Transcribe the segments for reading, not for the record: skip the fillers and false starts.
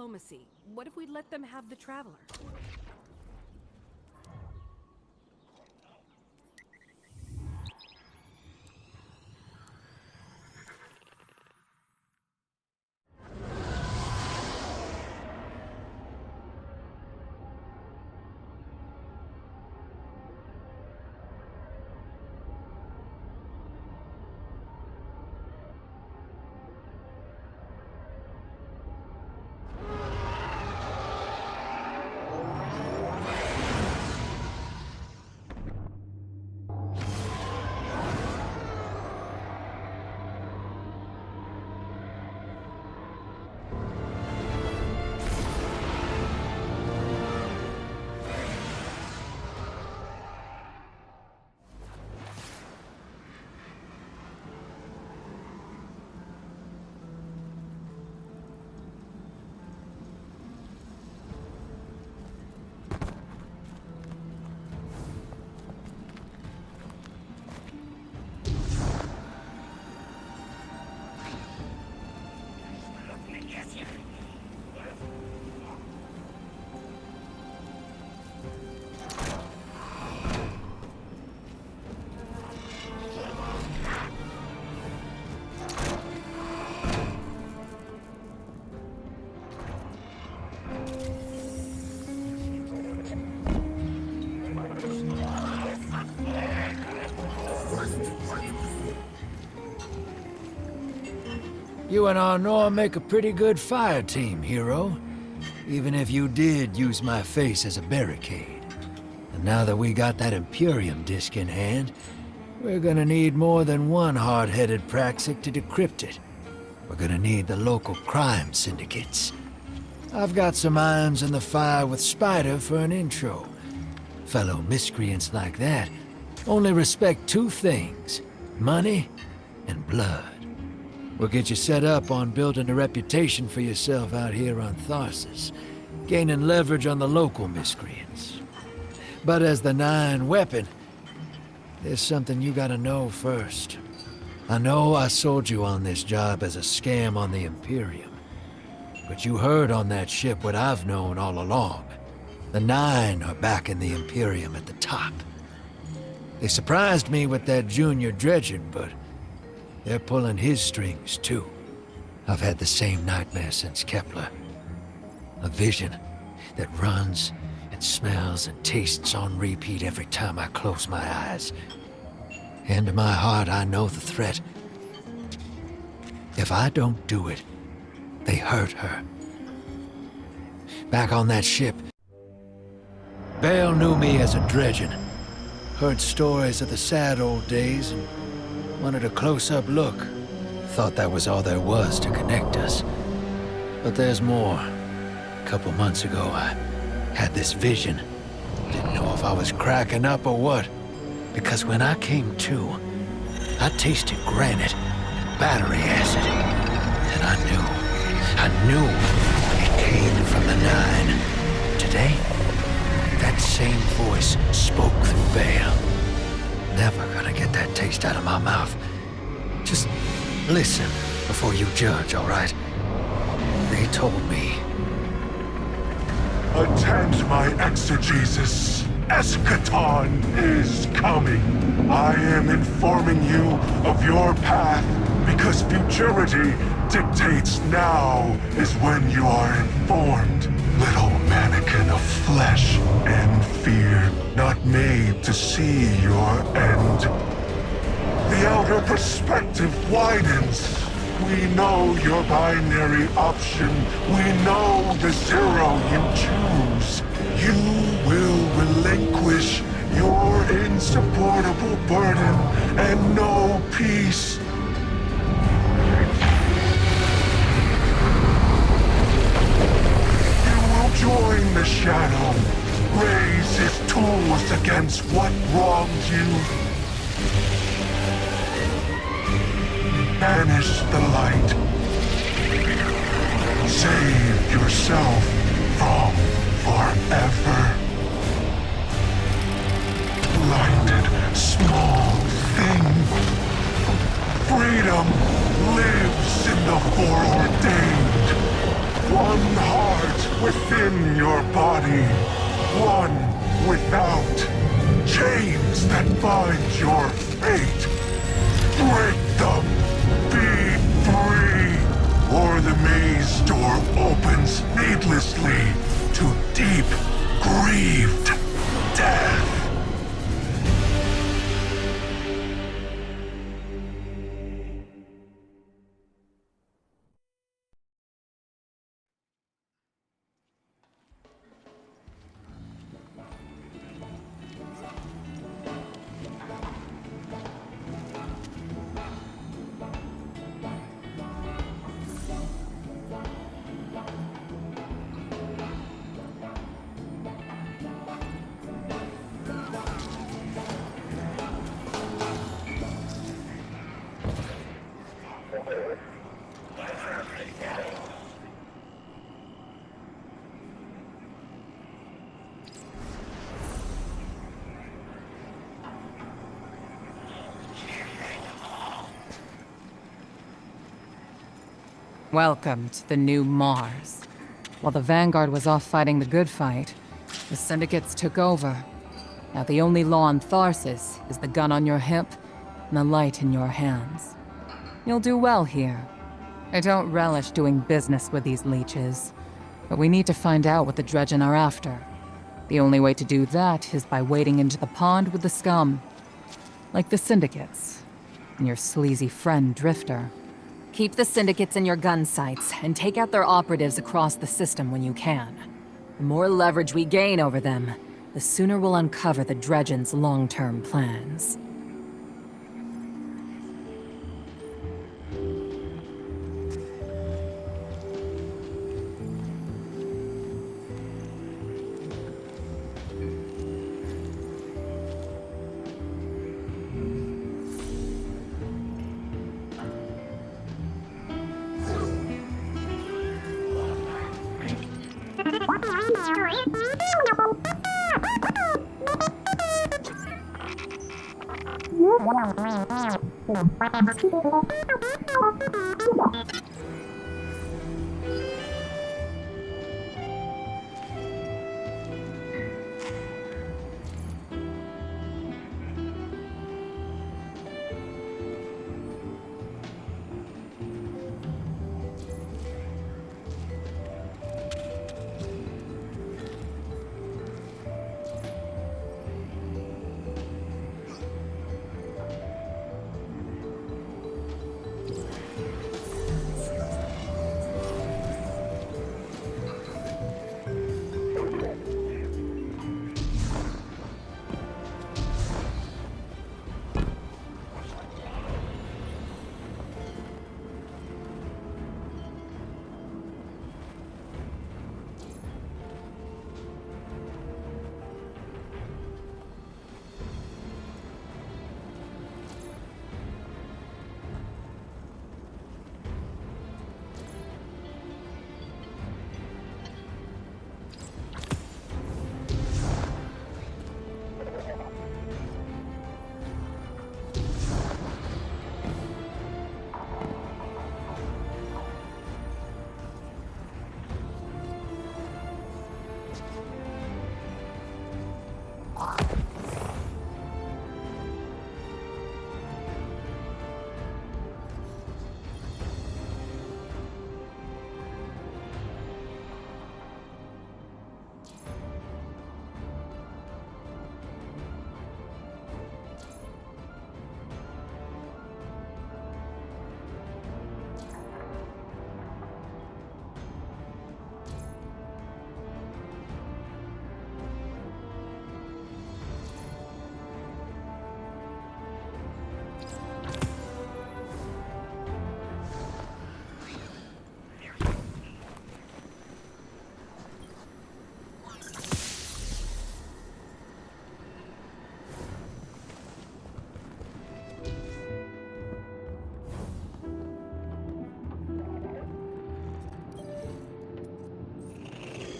diplomacy. What if we let them have the Traveler? You and Arnor make a pretty good fire team, hero. Even if you did use my face as a barricade. And now that we got that Imperium disk in hand, we're gonna need more than one hard-headed praxic to decrypt it. We're gonna need the local crime syndicates. I've got some irons in the fire with Spider for an intro. Fellow miscreants like that only respect two things: money and blood. We'll get you set up on building a reputation for yourself out here on Tharsis, gaining leverage on the local miscreants. But as the 9 weapon, there's something you gotta know first. I know I sold you on this job as a scam on the Imperium, but you heard on that ship what I've known all along. The 9 are back in the Imperium at the top. They surprised me with that junior dredging, but they're pulling his strings, too. I've had the same nightmare since Kepler. A vision that runs and smells and tastes on repeat every time I close my eyes. And in my heart, I know the threat. If I don't do it, they hurt her. Back on that ship, Bale knew me as a dredgen. Heard stories of the sad old days and wanted a close-up look. Thought that was all there was to connect us. But there's more. A couple months ago, I had this vision. Didn't know if I was cracking up or what. Because when I came to, I tasted granite and battery acid. And I knew it came from the 9. Today, that same voice spoke through Bale. Never gonna get that taste out of my mouth. Just listen before you judge, all right? They told me. Attend my exegesis. Eschaton is coming. I am informing you of your path because futurity dictates now is when you are informed. Little mannequin of flesh and fear, not made to see your end. The outer perspective widens. We know your binary option. We know the 0 you choose. You will relinquish your insupportable burden and know peace. Join the Shadow. Raise his tools against what wronged you. Banish the light. Save yourself from forever. Blinded, small thing. Freedom lives in the foreordained. One heart. within your body, one without. Chains that bind your fate. Break them. Be free. Or the maze door opens needlessly to deep, grieved death. Welcome to the new Mars. While the Vanguard was off fighting the good fight, the Syndicates took over. Now the only law on Tharsis is the gun on your hip and the light in your hands. You'll do well here. I don't relish doing business with these leeches, but we need to find out what the Dredgen are after. The only way to do that is by wading into the pond with the scum. Like the Syndicates, and your sleazy friend Drifter. Keep the Syndicates in your gun sights, and take out their operatives across the system when you can. The more leverage we gain over them, the sooner we'll uncover the Dredgen's long-term plans.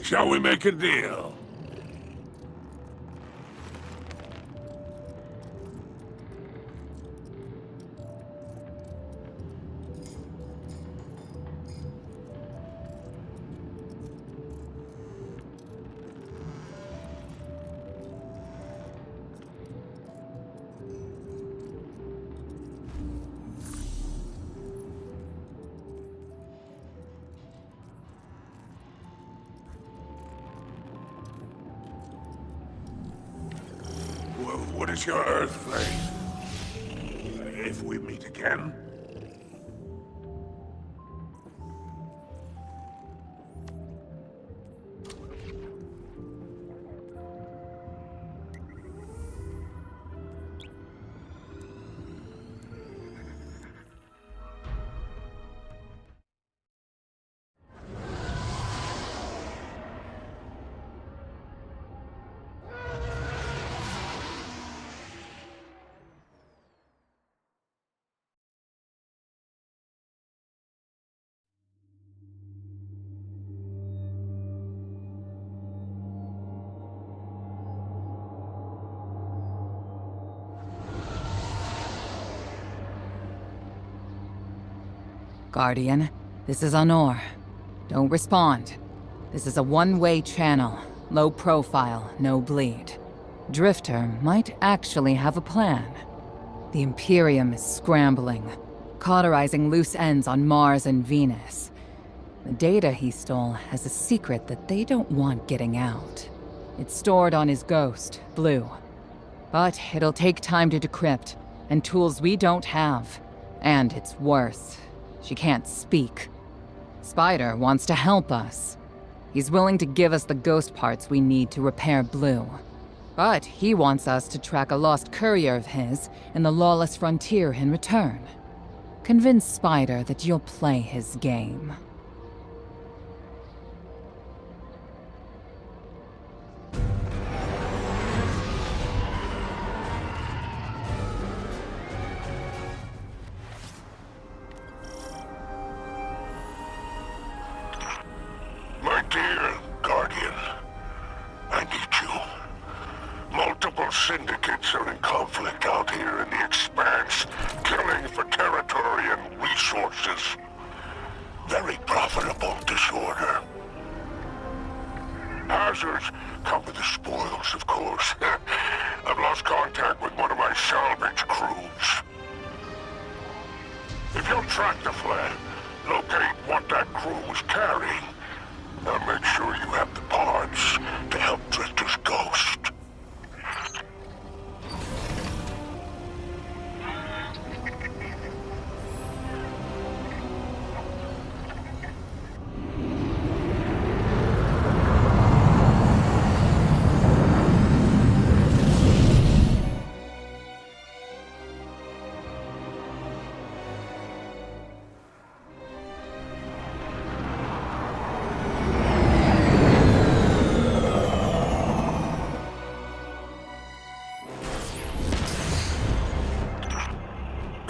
Shall we make a deal? What is your Earth phase? If we meet again? Guardian, this is Honor. Don't respond. This is a one-way channel. Low profile, no bleed. Drifter might actually have a plan. The Imperium is scrambling, cauterizing loose ends on Mars and Venus. The data he stole has a secret that they don't want getting out. It's stored on his ghost, Blue. But it'll take time to decrypt, and tools we don't have. And it's worse. She can't speak. Spider wants to help us. He's willing to give us the ghost parts we need to repair Blue. But he wants us to track a lost courier of his in the lawless frontier in return. Convince Spider that you'll play his game. My dear Guardian, I need you. Multiple syndicates are in conflict out here in the Expanse, killing for territory and resources. Very profitable disorder. Hazards come with the spoils, of course. I've lost contact with one of my salvage crews. If you'll track the flare, locate what that crew was carrying, I'll make sure you have the parts to help Drifter's ghost.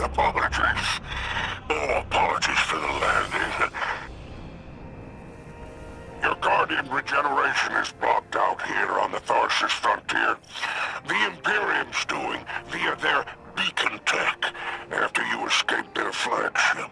Apologies. Oh, apologies for the landing. Your Guardian regeneration is blocked out here on the Tharsis frontier. The Imperium's doing via their beacon tech after you escaped their flagship.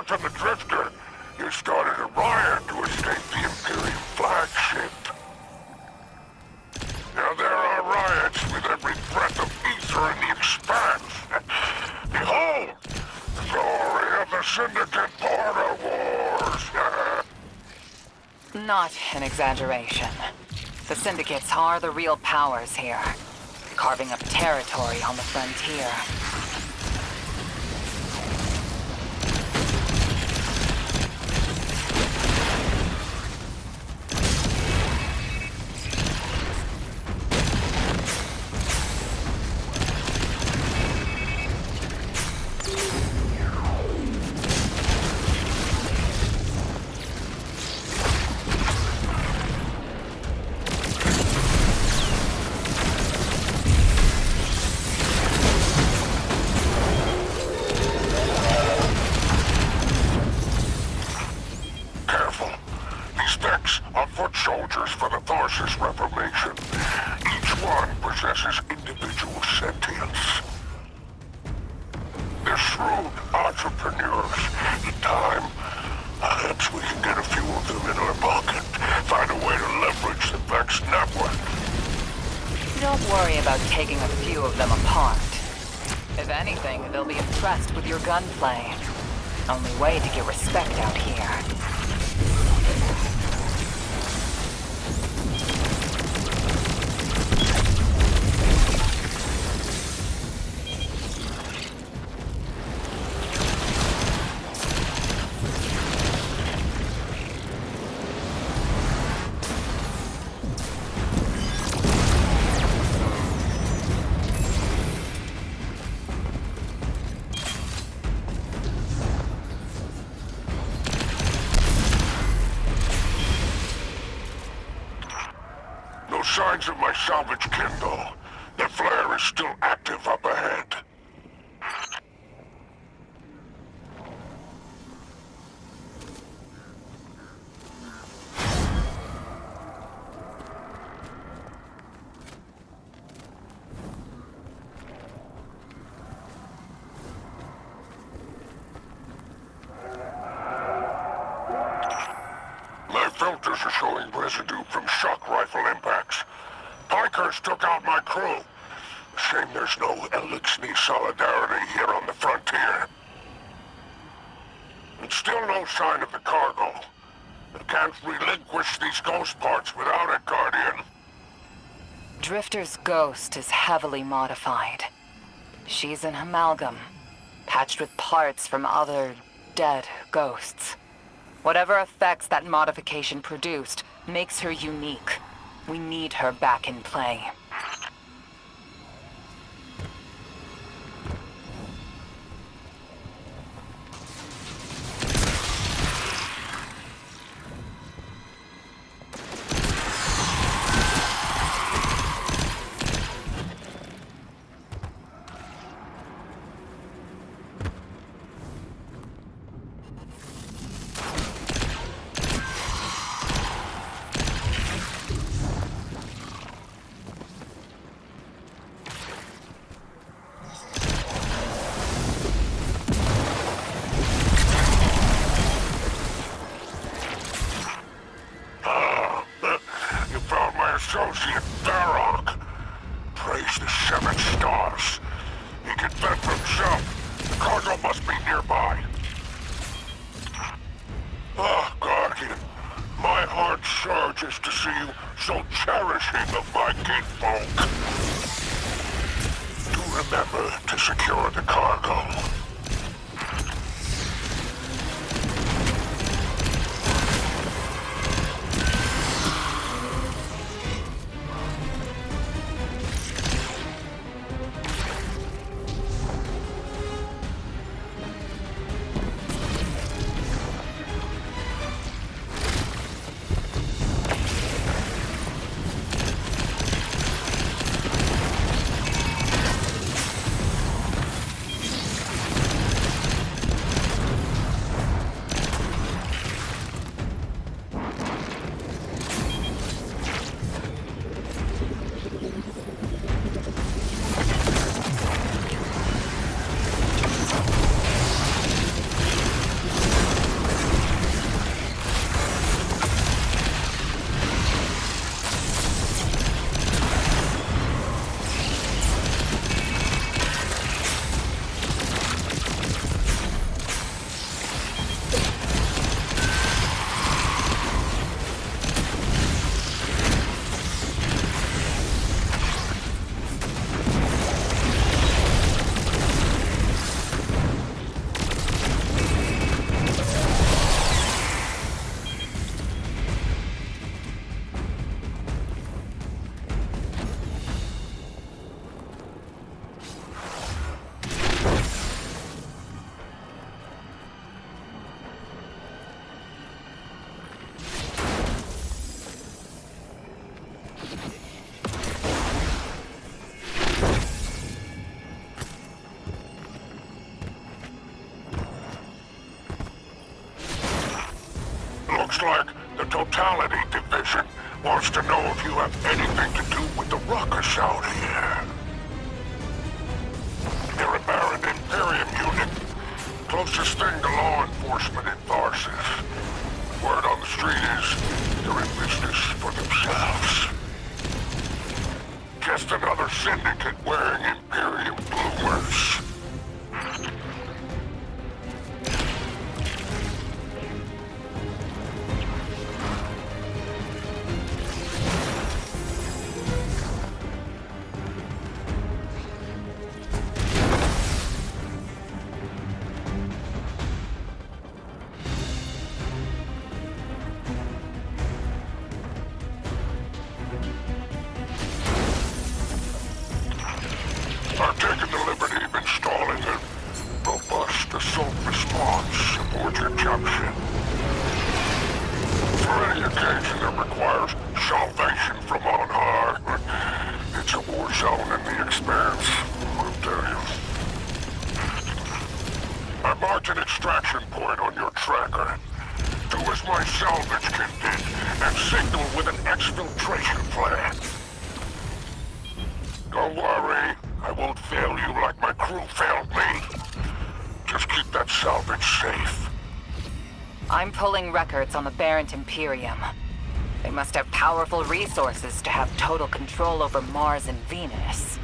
From the Drifter, you started a riot to escape the Imperium flagship. Now there are riots with every breath of ether in the Expanse. Behold, the glory of the Syndicate Border Wars. Not an exaggeration. The Syndicates are the real powers here, carving up territory on the frontier. Are foot soldiers for the Tharsis Reformation. Each one possesses individual sentience. They're shrewd entrepreneurs. In time, perhaps we can get a few of them in our pocket. Find a way to leverage the Vex network. Don't worry about taking a few of them apart. If anything, they'll be impressed with your gunplay. Only way to get respect out here. No signs of my salvage kin, though. The flare is still active up ahead. My filters are showing residue from shock rifle impacts. Pikers took out my crew. Shame there's no Elixir solidarity here on the frontier. And still no sign of the cargo. I can't relinquish these ghost parts without it, Guardian. Drifter's ghost is heavily modified. She's an amalgam, patched with parts from other dead ghosts. Whatever effects that modification produced makes her unique. We need her back in play. Associate Barrock. Praise the 7 stars. He can fend for himself. The cargo must be nearby. Ah, Guardian. My heart surges to see you so cherishing of my kinfolk. Do remember to secure the cargo. Looks like the Totality Division wants to know if you have anything to do with the ruckus out here. They're a barren Imperium unit. Closest thing to law enforcement in Tharsis. Word on the street is they're in business for themselves. Just another syndicate wearing Imperium bloomers. I've taken the liberty of installing a robust assault response aboard your caption. For any occasion that requires salvation from on high, it's a war zone in the expanse, I'll tell you. I marked an extraction point on your tracker. Do as my salvage can did, and signal with an exfiltration plan. Don't worry, I won't fail you like my crew failed me. Just keep that salvage safe. I'm pulling records on the Barrent Imperium. They must have powerful resources to have total control over Mars and Venus.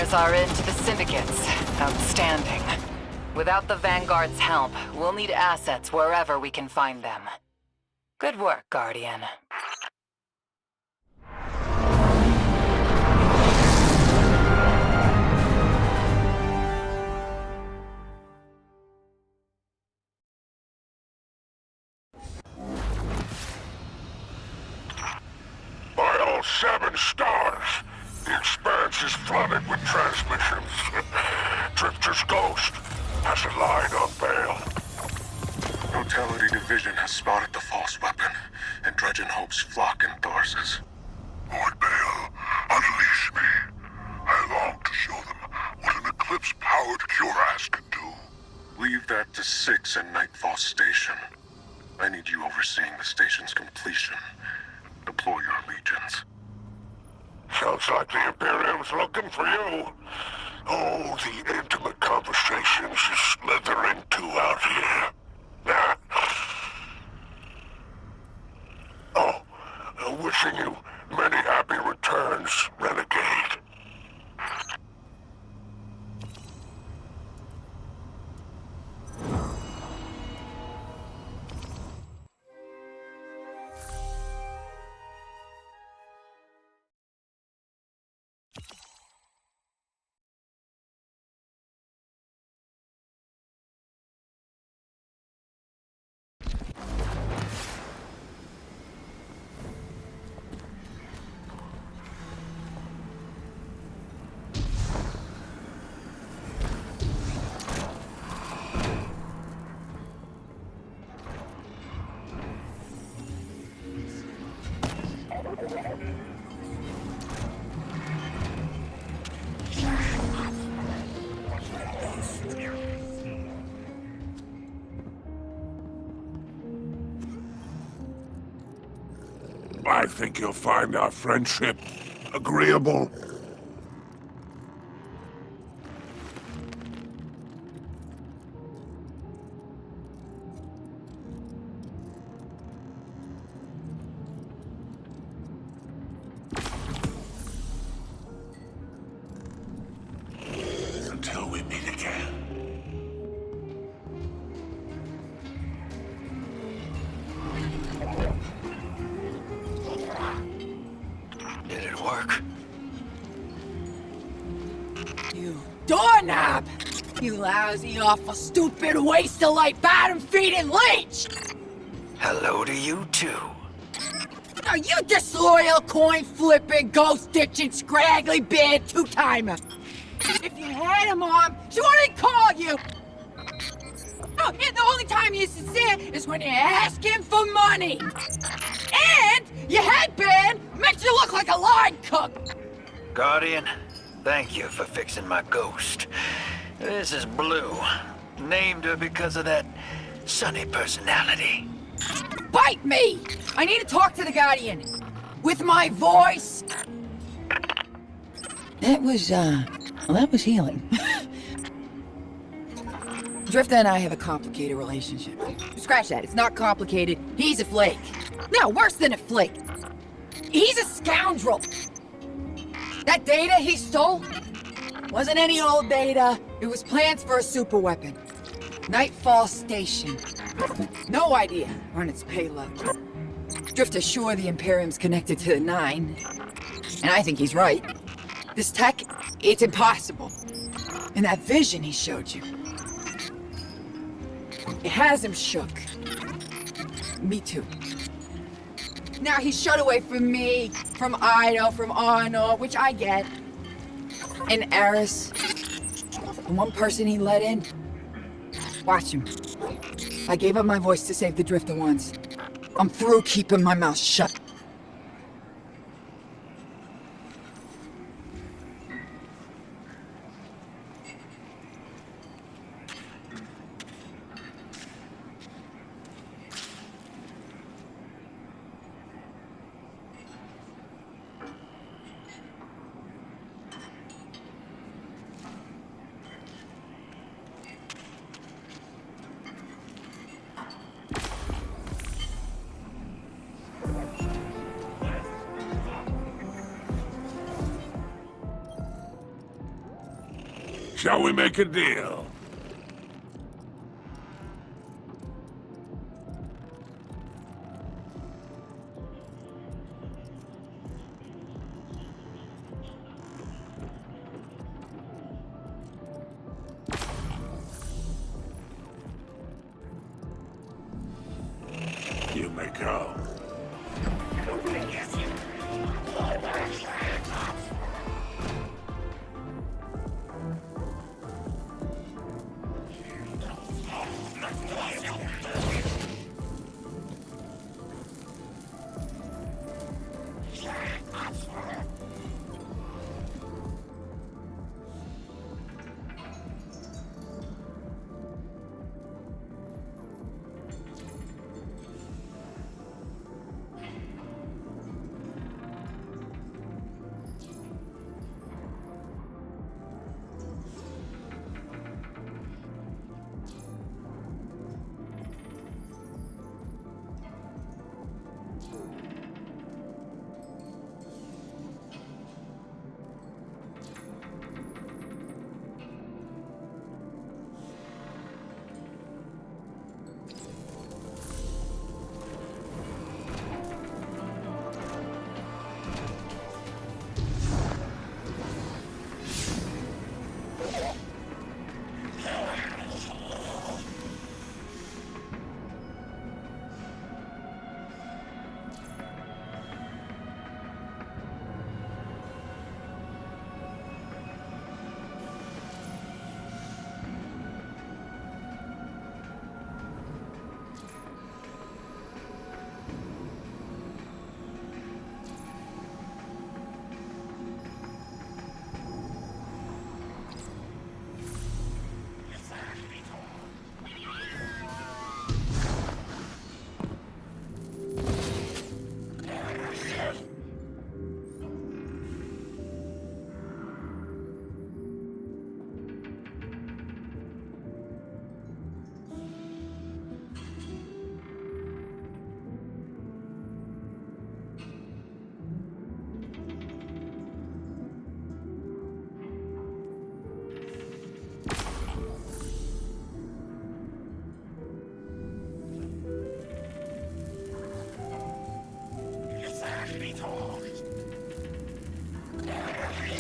is our end to the syndicates. Outstanding. Without the Vanguard's help, we'll need assets wherever we can find them. Good work, Guardian. By all 7 stars, the expanse is flooded with transmissions. Drifter's ghost hasn't lied on bail. Totality Division has spotted the false weapon, and Dredgen hopes flock in Tharsis. Lord Baal, unleash me. I long to show them what an Eclipse-powered cuirass can do. Leave that to 6 and Nightfall Station. I need you overseeing the station's completion. Deploy your legions. Sounds like the Imperium's looking for you. Oh, the intimate conversations you slither into out here. Oh, wishing you many happy returns, Renegade. I think you'll find our friendship agreeable. Until we meet again. Did it work? You doorknob! You lousy, awful, stupid, waste of light, bottom-feeding leech! Hello to you, too. Are you disloyal, coin-flipping, ghost-ditching, scraggly beard two-timer? If you had a mom, she wouldn't call you! Oh, and the only time you're sincere is when you're asking for money! And your headband makes you look like a line cook! Guardian, thank you for fixing my ghost. This is Blue. Named her because of that sunny personality. Bite me! I need to talk to the Guardian. With my voice. That was healing. Drifter and I have a complicated relationship. Scratch that, it's not complicated. He's a flake. No, worse than a flake. He's a scoundrel. That data he stole wasn't any old data. It was plans for a superweapon. Nightfall Station. No idea on its payload. Drifter's sure the Imperium's connected to the 9. And I think he's right. This tech, it's impossible. And that vision he showed you, it has him shook. Me too. Now he's shut away from me, from Ido, from Arno, which I get. And Eris. The one person he let in. Watch him. I gave up my voice to save the Drifter once. I'm through keeping my mouth shut. Shall we make a deal? You may go.